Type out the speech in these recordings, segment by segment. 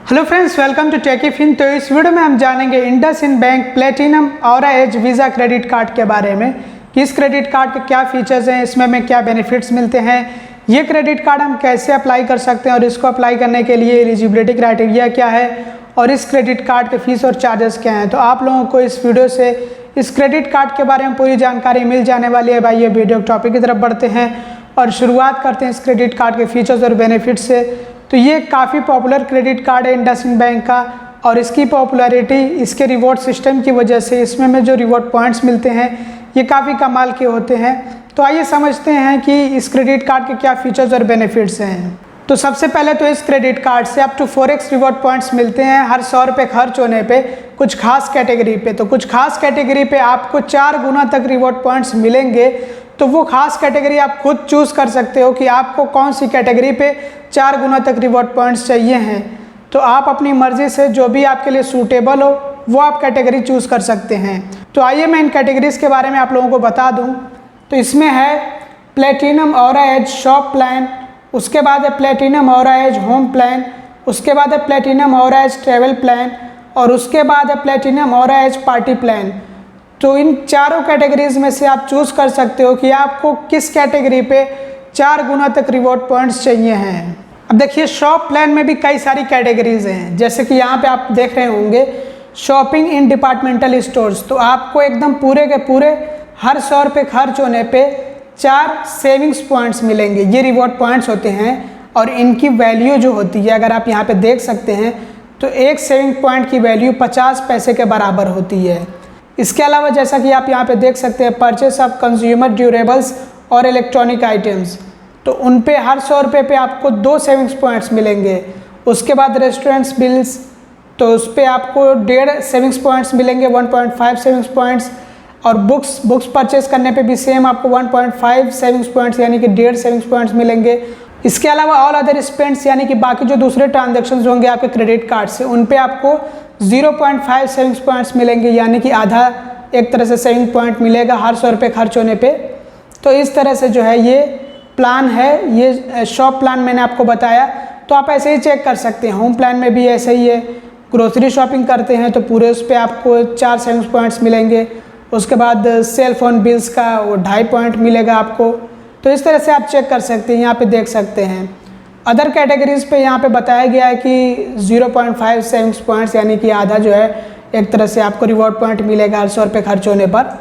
Hello friends, welcome to Techifin. तो इस video में हम जानेंगे IndusInd bank platinum aura edge Visa credit card के बारे में कि इस क्रेडिट कार्ड के क्या फीचर्स हैं, इसमें हमें क्या बेनिफिट्स मिलते हैं, ये क्रेडिट कार्ड हम कैसे अप्लाई कर सकते हैं और इसको अप्लाई करने के लिए एलिजिबिलिटी क्राइटेरिया क्या है और इस क्रेडिट कार्ड के फीस और चार्जेस क्या हैं। तो आप लोगों को इस वीडियो से इस क्रेडिट कार्ड के बारे में पूरी जानकारी मिल जाने वाली है। भाई ये वीडियो टॉपिक की तरफ बढ़ते हैं और शुरुआत करते हैं इस क्रेडिट कार्ड के फीचर्स और बेनिफिट्स से। तो ये काफ़ी पॉपुलर क्रेडिट कार्ड है इंडसइंड बैंक का और इसकी पॉपुलैरिटी इसके रिवॉर्ड सिस्टम की वजह से, इसमें हमें जो रिवॉर्ड पॉइंट्स मिलते हैं ये काफ़ी कमाल के होते हैं। तो आइए समझते हैं कि इस क्रेडिट कार्ड के क्या फीचर्स और बेनिफिट्स हैं। तो सबसे पहले तो इस क्रेडिट कार्ड से up to 4x reward points मिलते हैं हर 100 रुपये खर्च होने पे कुछ खास कैटेगरी पे। तो कुछ खास कैटेगरी पे आपको 4 गुना तक रिवॉर्ड पॉइंट्स मिलेंगे। तो वो खास कैटेगरी आप खुद चूज़ कर सकते हो कि आपको कौन सी कैटेगरी पे 4 गुना तक रिवॉर्ड पॉइंट्स चाहिए हैं। तो आप अपनी मर्ज़ी से जो भी आपके लिए सूटेबल हो वो आप कैटेगरी चूज़ कर सकते हैं। तो आइए मैं इन कैटेगरीज़ के बारे में आप लोगों को बता दूं। तो इसमें है platinum aura as shop plan, उसके बाद है platinum aura age home plan, उसके बाद है platinum aura as travel plan और उसके बाद है platinum aura as party plan. तो इन चारों कैटेगरीज में से आप चूज़ कर सकते हो कि आपको किस कैटेगरी पे 4 गुना तक रिवॉर्ड पॉइंट्स चाहिए हैं। अब देखिए, शॉप प्लान में भी कई सारी कैटेगरीज हैं, जैसे कि यहाँ पे आप देख रहे होंगे शॉपिंग इन डिपार्टमेंटल स्टोर्स। तो आपको एकदम पूरे के पूरे हर 100 रुपये खर्च होने पे 4 सेविंग्स पॉइंट्स मिलेंगे। ये रिवॉर्ड पॉइंट्स होते हैं और इनकी वैल्यू जो होती है, अगर आप यहाँ पे देख सकते हैं तो एक सेविंग पॉइंट की वैल्यू 50 पैसे के बराबर होती है। इसके अलावा जैसा कि आप यहाँ पे देख सकते हैं परचेस ऑफ कंज्यूमर ड्यूरेबल्स और इलेक्ट्रॉनिक आइटम्स, तो उन पे हर 100 रुपये पे आपको 2 सेविंग्स पॉइंट्स मिलेंगे। उसके बाद रेस्टोरेंट्स बिल्स, तो उस पर आपको 1.5 सेविंग्स पॉइंट्स मिलेंगे, 1.5 सेविंग्स पॉइंट्स। और बुक्स परचेस करने पे भी सेम आपको 1.5 सेविंग्स पॉइंट्स यानी कि 1.5 सेविंग्स पॉइंट्स मिलेंगे। इसके अलावा ऑल अदर स्पेंड्स यानी कि बाकी जो दूसरे ट्रांजेक्शन्स होंगे आपके क्रेडिट कार्ड से, उन पे आपको 0.5 सेविंग्स पॉइंट्स मिलेंगे, यानी कि आधा एक तरह से सेविंग पॉइंट मिलेगा हर 100 रुपये खर्च होने पे। तो इस तरह से जो है ये प्लान है, ये शॉप प्लान मैंने आपको बताया। तो आप ऐसे ही चेक कर सकते हैं, होम प्लान में भी ऐसे ही है। ग्रोसरी शॉपिंग करते हैं तो पूरे उस पर आपको 4 सेविंग्स पॉइंट्स मिलेंगे। उसके बाद सेल फोन बिल्स का वो 2.5 पॉइंट मिलेगा आपको। तो इस तरह से आप चेक कर सकते हैं, यहाँ पे देख सकते हैं। अदर कैटेगरीज पे यहाँ पे बताया गया है कि 0.5 सेविंग्स पॉइंट्स यानी कि आधा जो है एक तरह से आपको रिवॉर्ड पॉइंट मिलेगा हर 100 रुपये खर्च होने पर।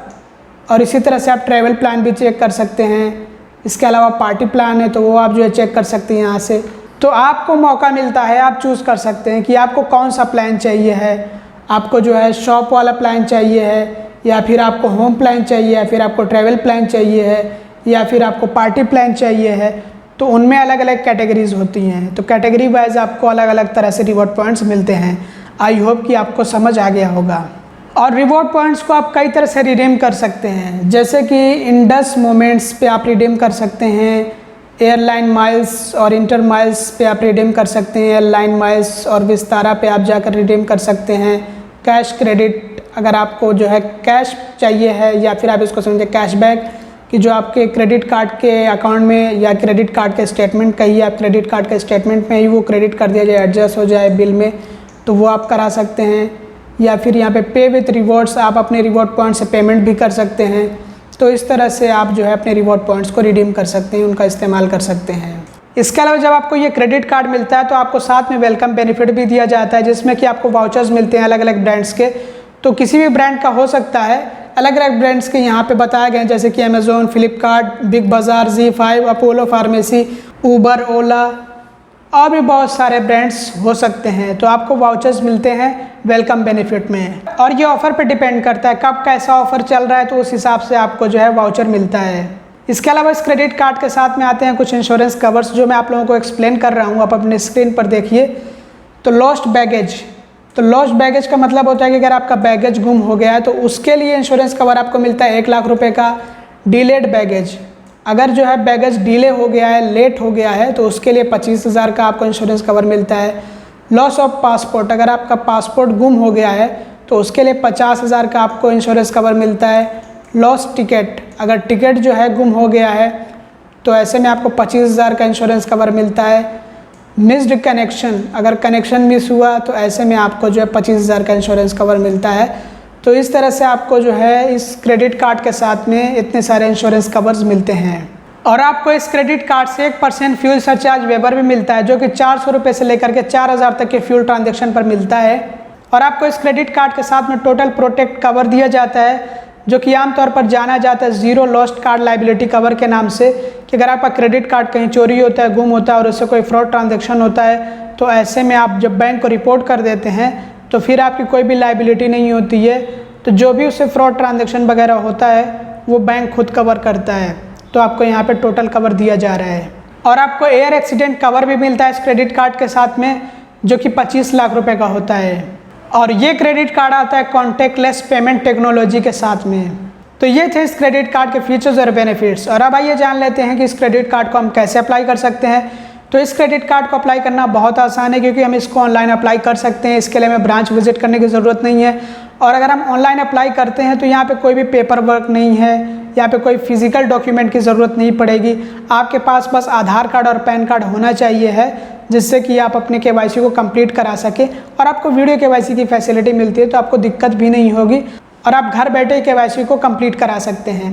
और इसी तरह से आप ट्रैवल प्लान भी चेक कर सकते हैं। इसके अलावा पार्टी प्लान है तो वो आप जो है चेक कर सकते हैं यहाँ से। तो आपको मौका मिलता है, आप चूज़ कर सकते हैं कि आपको कौन सा प्लान चाहिए है। आपको जो है शॉप वाला प्लान चाहिए है, या फिर आपको होम प्लान चाहिए, या फिर आपको ट्रैवल प्लान चाहिए है, या फिर आपको पार्टी प्लान चाहिए है। तो उनमें अलग अलग कैटेगरीज होती हैं। तो कैटेगरी वाइज आपको अलग अलग तरह से रिवॉर्ड पॉइंट्स मिलते हैं। आई होप कि आपको समझ आ गया होगा। और रिवॉर्ड पॉइंट्स को आप कई तरह से रिडीम कर सकते हैं, जैसे कि इंडस मोमेंट्स पे आप रिडीम कर सकते हैं, एयरलाइन माइल्स और इंटर माइल्स पे आप रिडीम कर सकते हैं, एयरलाइन माइल्स और विस्तारा पे आप जाकर रिडीम कर सकते हैं। कैश क्रेडिट, अगर आपको जो है कैश चाहिए है, या फिर आप इसको समझें कैशबैक कि जो आपके क्रेडिट कार्ड के अकाउंट में या क्रेडिट कार्ड के स्टेटमेंट कहिए, आप क्रेडिट कार्ड के स्टेटमेंट में ही वो क्रेडिट कर दिया जाए, एडजस्ट हो जाए बिल में, तो वो आप करा सकते हैं। या फिर यहाँ पे विथ रिवॉर्ड्स, आप अपने रिवॉर्ड पॉइंट से पेमेंट भी कर सकते हैं। तो इस तरह से आप जो है अपने रिवॉर्ड पॉइंट्स को रिडीम कर सकते हैं, उनका इस्तेमाल कर सकते हैं। इसके अलावा जब आपको ये क्रेडिट कार्ड मिलता है तो आपको साथ में वेलकम बेनिफिट भी दिया जाता है, जिसमें कि आपको वाउचर्स मिलते हैं अलग अलग ब्रांड्स के। तो किसी भी ब्रांड का हो सकता है, अलग अलग ब्रांड्स के यहाँ पे बताए गए हैं, जैसे कि अमेज़ॉन, फ्लिपकार्ट, बिग बाज़ार, Z5, अपोलो फार्मेसी, ऊबर, ओला और भी बहुत सारे ब्रांड्स हो सकते हैं। तो आपको वाउचर्स मिलते हैं वेलकम बेनिफिट में, और ये ऑफ़र पे डिपेंड करता है कब कैसा ऑफ़र चल रहा है, तो उस हिसाब से आपको जो है वाउचर मिलता है। इसके अलावा इस क्रेडिट कार्ड के साथ में आते हैं कुछ इंश्योरेंस कवर्स, जो मैं आप लोगों को एक्सप्लेन कर रहा हूँ। आप अपने स्क्रीन पर देखिए। तो लॉस्ट बैगेज, तो लॉस्ट बैगेज का मतलब होता है कि अगर आपका बैगेज गुम हो गया है तो उसके लिए इंश्योरेंस कवर आपको मिलता है 1 लाख रुपए का। डिलेड बैगेज, अगर जो है बैगेज डिले हो गया है, लेट हो गया है, तो उसके लिए 25,000 का आपको इंश्योरेंस कवर मिलता है। लॉस ऑफ पासपोर्ट, अगर आपका पासपोर्ट गुम हो गया है तो उसके लिए 50,000 का आपको इंश्योरेंस कवर मिलता है। लॉस्ट टिकट, अगर टिकट जो है गुम हो गया है तो ऐसे में आपको 25,000 का इंश्योरेंस कवर मिलता है। मिस्ड कनेक्शन, अगर कनेक्शन मिस हुआ तो ऐसे में आपको जो है 25,000 का इंश्योरेंस कवर मिलता है। तो इस तरह से आपको जो है इस क्रेडिट कार्ड के साथ में इतने सारे इंश्योरेंस कवर्स मिलते हैं। और आपको इस क्रेडिट कार्ड से 1% फ्यूल सरचार्ज वेबर भी मिलता है, जो कि 400 रुपये से लेकर के 4,000 तक के फ्यूल ट्रांजैक्शन पर मिलता है। और आपको इस क्रेडिट कार्ड के साथ में टोटल प्रोटेक्ट कवर दिया जाता है, जो कि आमतौर पर जाना जाता है zero lost card liability cover के नाम से, कि अगर आपका क्रेडिट कार्ड कहीं चोरी होता है, गुम होता है और उससे कोई फ्रॉड ट्रांजैक्शन होता है, तो ऐसे में आप जब बैंक को रिपोर्ट कर देते हैं तो फिर आपकी कोई भी लाइबिलिटी नहीं होती है। तो जो भी उससे फ्रॉड ट्रांजैक्शन वगैरह होता है वो बैंक खुद कवर करता है। तो आपको यहाँ पे टोटल कवर दिया जा रहा है। और आपको एयर एक्सीडेंट कवर भी मिलता है इस क्रेडिट कार्ड के साथ में, जो कि 25 लाख रुपए का होता है। और ये क्रेडिट कार्ड आता है कॉन्टैक्टलेस पेमेंट टेक्नोलॉजी के साथ में। तो ये थे इस क्रेडिट कार्ड के फीचर्स और बेनिफिट्स। और अब आइए जान लेते हैं कि इस क्रेडिट कार्ड को हम कैसे अप्लाई कर सकते हैं। तो इस क्रेडिट कार्ड को अप्लाई करना बहुत आसान है, क्योंकि हम इसको ऑनलाइन अप्लाई कर सकते हैं। इसके लिए हमें ब्रांच विजिट करने की ज़रूरत नहीं है। और अगर हम ऑनलाइन अप्लाई करते हैं तो यहाँ पे कोई भी पेपर वर्क नहीं है, यहाँ पे कोई फिजिकल डॉक्यूमेंट की ज़रूरत नहीं पड़ेगी। आपके पास बस आधार कार्ड और पैन कार्ड होना चाहिए है, जिससे कि आप अपने KYC को कंप्लीट करा सके। और आपको वीडियो KYC की फैसिलिटी मिलती है, तो आपको दिक्कत भी नहीं होगी और आप घर बैठे KYC को कंप्लीट करा सकते हैं।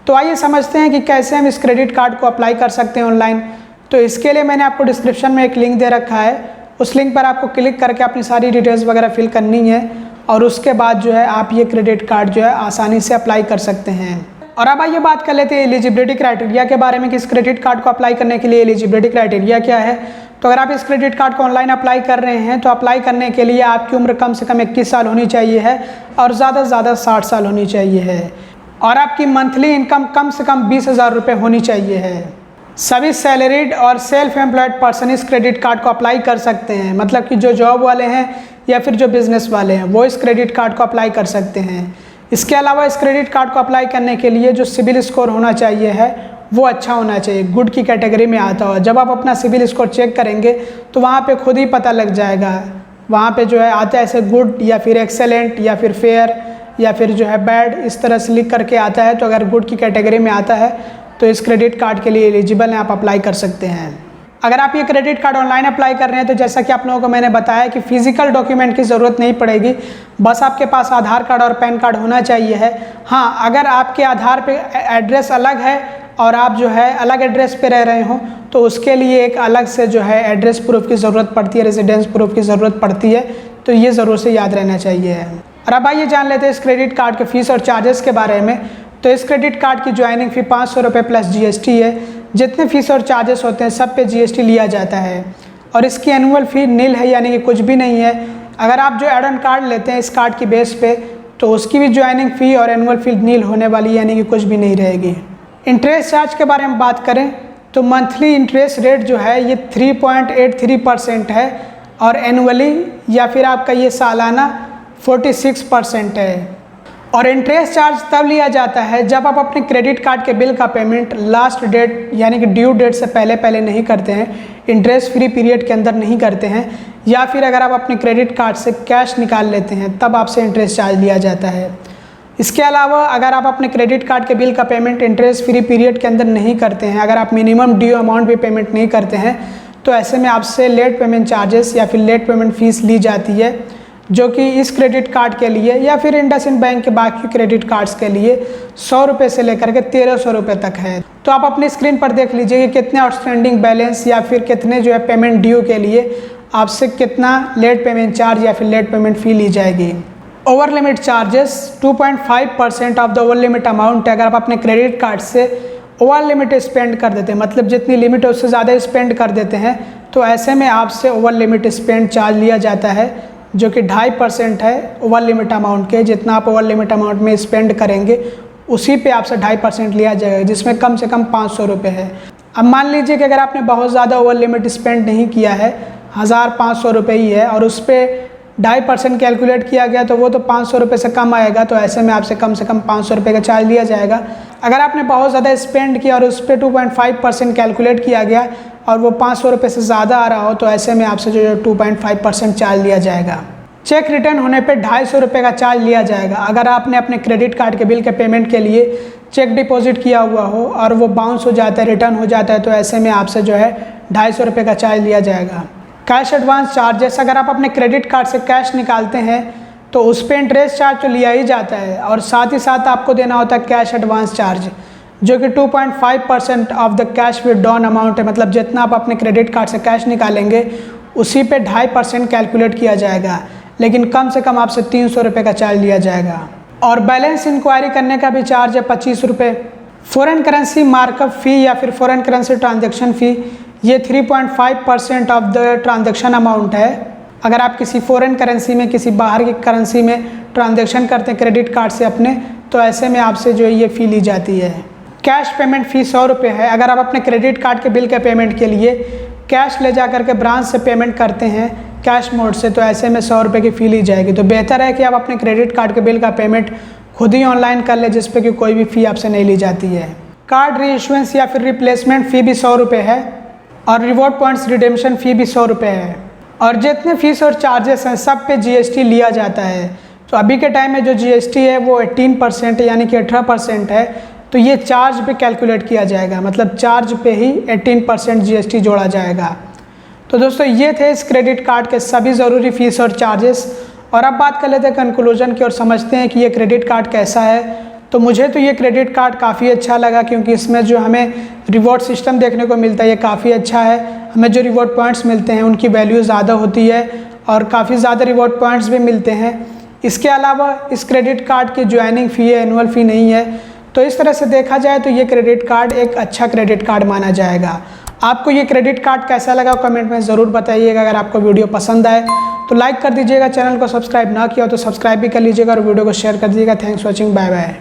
तो आइए समझते हैं कि कैसे हम इस क्रेडिट कार्ड को अप्लाई कर सकते हैं ऑनलाइन। तो इसके लिए मैंने आपको डिस्क्रिप्शन में एक लिंक दे रखा है, उस लिंक पर आपको क्लिक करके अपनी सारी डिटेल्स वगैरह फिल करनी है और उसके बाद जो है आप ये क्रेडिट कार्ड जो है आसानी से अप्लाई कर सकते हैं। और अब आइए बात कर लेते हैं एलिजिबिलिटी क्राइटेरिया के बारे में कि इस क्रेडिट कार्ड को अप्लाई करने के लिए एलिजिबिलिटी क्राइटेरिया क्या है। तो अगर आप इस क्रेडिट कार्ड को ऑनलाइन अप्लाई कर रहे हैं तो अप्लाई करने के लिए आपकी उम्र कम से कम 21 साल होनी चाहिए है और ज़्यादा से ज़्यादा 60 साल होनी चाहिए है। और आपकी मंथली इनकम कम से कम 20,000 रुपये होनी चाहिए है। सभी सैलरीड और सेल्फ एम्प्लॉयड पर्सन इस क्रेडिट कार्ड को अप्लाई कर सकते हैं, मतलब कि जो जॉब वाले हैं या फिर जो बिज़नेस वाले हैं वो इस क्रेडिट कार्ड को अप्लाई कर सकते हैं। इसके अलावा इस क्रेडिट कार्ड को अप्लाई करने के लिए जो सिबिल स्कोर होना चाहिए है वो अच्छा होना चाहिए, गुड की कैटेगरी में आता हो। जब आप अपना सिबिल स्कोर चेक करेंगे तो वहाँ पे खुद ही पता लग जाएगा, वहाँ पे जो है आता है ऐसे गुड या फिर एक्सेलेंट या फिर फेयर या फिर जो है बैड, इस तरह से लिख करके आता है। तो अगर गुड की कैटेगरी में आता है तो इस क्रेडिट कार्ड के लिए एलिजिबल हैं, आप अप्लाई कर सकते हैं। अगर आप ये क्रेडिट कार्ड ऑनलाइन अप्लाई कर रहे हैं तो जैसा कि आप लोगों को मैंने बताया कि फिजिकल डॉक्यूमेंट की ज़रूरत नहीं पड़ेगी, बस आपके पास आधार कार्ड और पैन कार्ड होना चाहिए है। हाँ, अगर आपके आधार पे एड्रेस अलग है और आप जो है अलग एड्रेस पे रह रहे हो तो उसके लिए एक अलग से जो है एड्रेस प्रूफ की ज़रूरत पड़ती है, रेजिडेंस प्रूफ की ज़रूरत पड़ती है। तो ये ज़रूर से याद रहना चाहिए। और अब आइए जान लेते हैं इस क्रेडिट कार्ड के फ़ीस और चार्जेस के बारे में। तो इस क्रेडिट कार्ड की ज्वाइनिंग फ़ी 500 रुपये प्लस GST है। जितने फ़ीस और चार्जेस होते हैं सब पे GST लिया जाता है। और इसकी एनुअल फ़ी नील है, यानी कि कुछ भी नहीं है। अगर आप जो एड ऑन कार्ड लेते हैं इस कार्ड की बेस पे तो उसकी भी ज्वाइनिंग फ़ी और एनुअल फ़ी नील होने वाली है, यानी कि कुछ भी नहीं रहेगी। इंटरेस्ट चार्ज के बारे में बात करें तो मंथली इंटरेस्ट रेट जो है ये 3.83% है और एनुअली या फिर आपका ये सालाना 46% है। और इंटरेस्ट चार्ज तब लिया जाता है जब आप अपने क्रेडिट कार्ड के बिल का पेमेंट लास्ट डेट यानी कि ड्यू डेट से पहले नहीं करते हैं, इंटरेस्ट फ्री पीरियड के अंदर नहीं करते हैं, या फिर अगर आप अपने क्रेडिट कार्ड से कैश निकाल लेते हैं तब आपसे इंटरेस्ट चार्ज लिया जाता है। इसके अलावा अगर आप अपने क्रेडिट कार्ड के बिल का पेमेंट इंटरेस्ट फ्री पीरियड के अंदर नहीं करते हैं, अगर आप मिनिमम ड्यू अमाउंट भी पेमेंट नहीं करते हैं, तो ऐसे में आपसे लेट पेमेंट चार्जेस या फिर लेट पेमेंट फ़ीस ली जाती है, जो कि इस क्रेडिट कार्ड के लिए या फिर इंडसइंड बैंक के बाकी क्रेडिट कार्ड्स के लिए 100 रुपये से लेकर के 1300 रुपये तक है। तो आप अपनी स्क्रीन पर देख लीजिए कि कितने आउटस्टैंडिंग बैलेंस या फिर कितने जो है पेमेंट ड्यू के लिए आपसे कितना लेट पेमेंट चार्ज या फिर लेट पेमेंट फ़ी ली जाएगी। Over limit charges 2.5% of the over limit amount है। अगर आप अपने क्रेडिट कार्ड से ओवर लिमिट स्पेंड कर देते हैं, मतलब जितनी लिमिट है उससे ज़्यादा स्पेंड कर देते हैं, तो ऐसे में आपसे ओवर लिमिट स्पेंड चार्ज लिया जाता है, जो कि 2.5% है ओवर लिमिट अमाउंट के। जितना आप ओवर लिमिट अमाउंट में स्पेंड करेंगे उसी पे आपसे 2.5% लिया जाएगा, जिसमें कम से कम 500 रुपये है। अब मान लीजिए कि अगर आपने बहुत ज़्यादा ओवर लिमिट स्पेंड नहीं किया है, 1500 रुपये ही है और उस पर 2.5% कैलकुलेट किया गया, तो वो तो 500 रुपये से कम आएगा। तो ऐसे में आपसे कम से कम 500 रुपये का चार्ज लिया जाएगा। अगर आपने बहुत ज़्यादा स्पेंड किया और उस पर 2.5% कैलकुलेट किया गया और वो 500 रुपये से ज़्यादा आ रहा हो, तो ऐसे में आपसे जो 2.5% चार्ज लिया जाएगा। चेक रिटर्न होने पे 250 रुपये का चार्ज लिया जाएगा। अगर आपने अपने क्रेडिट कार्ड के बिल के पेमेंट के लिए चेक डिपॉजिट किया हुआ हो और वो बाउंस हो जाता है, रिटर्न हो जाता है, तो ऐसे में आपसे जो है 250 रुपये का चार्ज लिया जाएगा। कैश एडवांस चार्जेस, अगर आप अपने क्रेडिट कार्ड से कैश निकालते हैं तो उस पर इंटरेस्ट चार्ज तो लिया ही जाता है और साथ ही साथ आपको देना होता है कैश एडवांस चार्ज, जो कि 2.5% of the cash withdrawn amount है। मतलब जितना आप अपने क्रेडिट कार्ड से कैश निकालेंगे उसी पे 2.5% कैलकुलेट किया जाएगा, लेकिन कम से कम आपसे 300 रुपये का चार्ज लिया जाएगा। और बैलेंस इंक्वायरी करने का भी चार्ज है 25 रुपये। फॉरेन करेंसी मार्कअप फ़ी या फिर फॉरेन करेंसी ट्रांजैक्शन फ़ी, ये 3.5% ऑफ द ट्रांजैक्शन अमाउंट है। अगर आप किसी फॉरेन करेंसी में, किसी बाहर की करेंसी में ट्रांजैक्शन करते हैं क्रेडिट कार्ड से अपने, तो ऐसे में आपसे जो है ये फ़ी ली जाती है। कैश पेमेंट फ़ी 100 रुपये है। अगर आप अपने क्रेडिट कार्ड के बिल के पेमेंट के लिए कैश ले जा करके ब्रांच से पेमेंट करते हैं कैश मोड से, तो ऐसे में 100 रुपये की फ़ी ली जाएगी। तो बेहतर है कि आप अपने क्रेडिट कार्ड के बिल का पेमेंट खुद ही ऑनलाइन कर ले, जिस पे कि कोई भी फ़ी आपसे नहीं ली जाती है। कार्ड रीइश्यूएंस या फिर रिप्लेसमेंट फ़ी भी 100 रुपये है और रिवॉर्ड पॉइंट्स रिडेम्पशन फ़ी भी 100 रुपये है। और जितने फीस और चार्जेस हैं सब पे GST लिया जाता है। तो अभी के टाइम में जो GST है वो 18% यानी कि 18% है, तो ये चार्ज पे कैलकुलेट किया जाएगा, मतलब चार्ज पे ही 18% GST जोड़ा जाएगा। तो दोस्तों ये थे इस क्रेडिट कार्ड के सभी ज़रूरी फीस और चार्जेस। और अब बात कर लेते हैं कंक्लूजन की और समझते हैं कि ये क्रेडिट कार्ड कैसा है। तो मुझे तो ये क्रेडिट कार्ड काफ़ी अच्छा लगा, क्योंकि इसमें जो हमें रिवॉर्ड सिस्टम देखने को मिलता है ये काफ़ी अच्छा है। हमें जो रिवॉर्ड पॉइंट्स मिलते हैं उनकी वैल्यू ज़्यादा होती है और काफ़ी ज़्यादा रिवॉर्ड पॉइंट्स भी मिलते हैं। इसके अलावा इस क्रेडिट कार्ड की ज्वाइनिंग फ़ी है, एनुअल फ़ी नहीं है। तो इस तरह से देखा जाए तो ये क्रेडिट कार्ड एक अच्छा क्रेडिट कार्ड माना जाएगा। आपको ये क्रेडिट कार्ड कैसा लगा कमेंट में ज़रूर बताइएगा। अगर आपको वीडियो पसंद आए तो लाइक कर दीजिएगा, चैनल को सब्सक्राइब ना किया हो तो सब्सक्राइब भी कर लीजिएगा और वीडियो को शेयर कर दीजिएगा। Thanks for watching, bye bye.